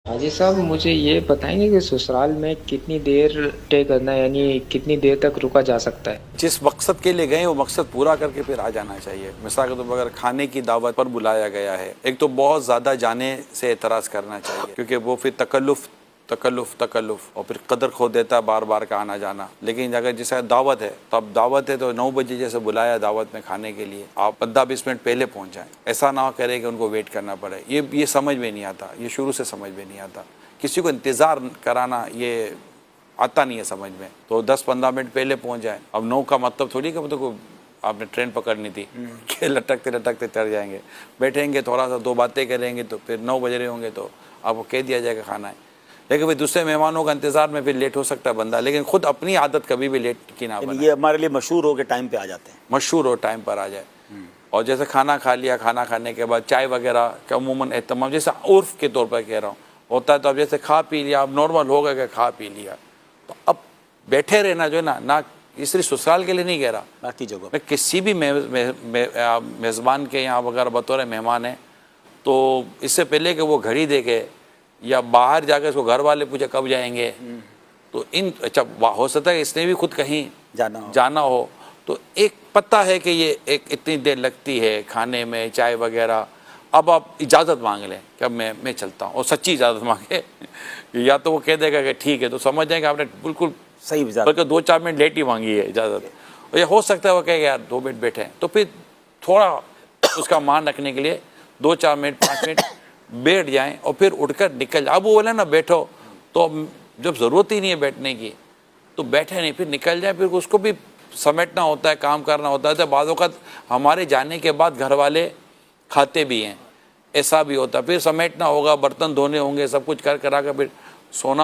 हाजी साहब, मुझे ये बताएंगे कि ससुराल में कितनी देर स्टे करना है, यानी कितनी देर तक रुका जा सकता है। जिस मकसद के लिए गए वो मकसद पूरा करके फिर आ जाना चाहिए। मिसाल के तौर पर अगर खाने की दावत पर बुलाया गया है, एक तो बहुत ज़्यादा जाने से एतराज़ करना चाहिए, क्योंकि वो फिर तकल्लुफ़ तकल्लुफ़ तकल्लुफ़ और फिर कदर खो देता है बार बार का आना जाना। लेकिन अगर जैसे दावत है तो अब दावत है तो 9 बजे जैसे बुलाया दावत में खाने के लिए, आप 15-20 मिनट पहले पहुँच जाएँ। ऐसा ना करे कि उनको वेट करना पड़े। ये समझ में नहीं आता, ये शुरू से समझ में नहीं आता। किसी को इंतज़ार कराना ये आता नहीं है समझ में। तो 10-15 मिनट पहले पहुंच जाए। अब 9 का मतलब थोड़ी कि मतलब को आपने ट्रेन पकड़नी थी कि लटकते लटकते चढ़ जाएंगे। बैठेंगे थोड़ा सा 2 बातें करेंगे तो फिर 9 बज रहे होंगे तो आपको कह दिया जाएगा खाना है। लेकिन फिर दूसरे मेहमानों का इंतज़ार में फिर लेट हो सकता है बंदा, लेकिन खुद अपनी आदत कभी भी लेट की ना बने। ये हमारे लिए मशहूर हो के टाइम पे आ जाते हैं। मशहूर हो टाइम पर आ जाए। और जैसे खाना खा लिया, खाना खाने के बाद चाय वगैरह का अमूमन एहतमाम, जैसे उर्फ के तौर पर कह रहा हूँ, होता है। तो अब जैसे खा पी लिया, अब नॉर्मल हो गया कि खा पी लिया, तो अब बैठे रहना जो है ना ये सिर्फ ससुराल के लिए नहीं कह रहा, बाकी जगह मैं किसी भी मेज़बान के यहाँ वगैरह बतौर मेहमान है, तो इससे पहले कि वो घड़ी देखे या बाहर जाकर इसको घर वाले पूछे कब जाएंगे, तो इन अच्छा हो सकता है इसने भी खुद कहीं जाना हो तो एक पता है कि ये एक इतनी देर लगती है खाने में, चाय वगैरह। अब आप इजाज़त मांग लें कि अब मैं चलता हूँ, और सच्ची इजाज़त मांगे या तो वो कह देगा कि ठीक है, तो समझ जाएंगे आपने बिल्कुल सही, बल्कि 2-4 मिनट लेट ही मांगी है इजाज़त। और ये हो सकता है वो कहेगा यार 2 मिनट बैठे हैं, तो फिर थोड़ा उसका मान रखने के लिए 2-4 मिनट 5 मिनट बैठ जाएं और फिर उठकर निकल जाए। अब वो बोले ना बैठो, तो जब ज़रूरत ही नहीं है बैठने की तो बैठे नहीं, फिर निकल जाए। फिर उसको भी समेटना होता है, काम करना होता है। तो बाद वक़्त हमारे जाने के बाद घर वाले खाते भी हैं, ऐसा भी होता है। फिर समेटना होगा, बर्तन धोने होंगे, सब कुछ कर करा कर फिर सोना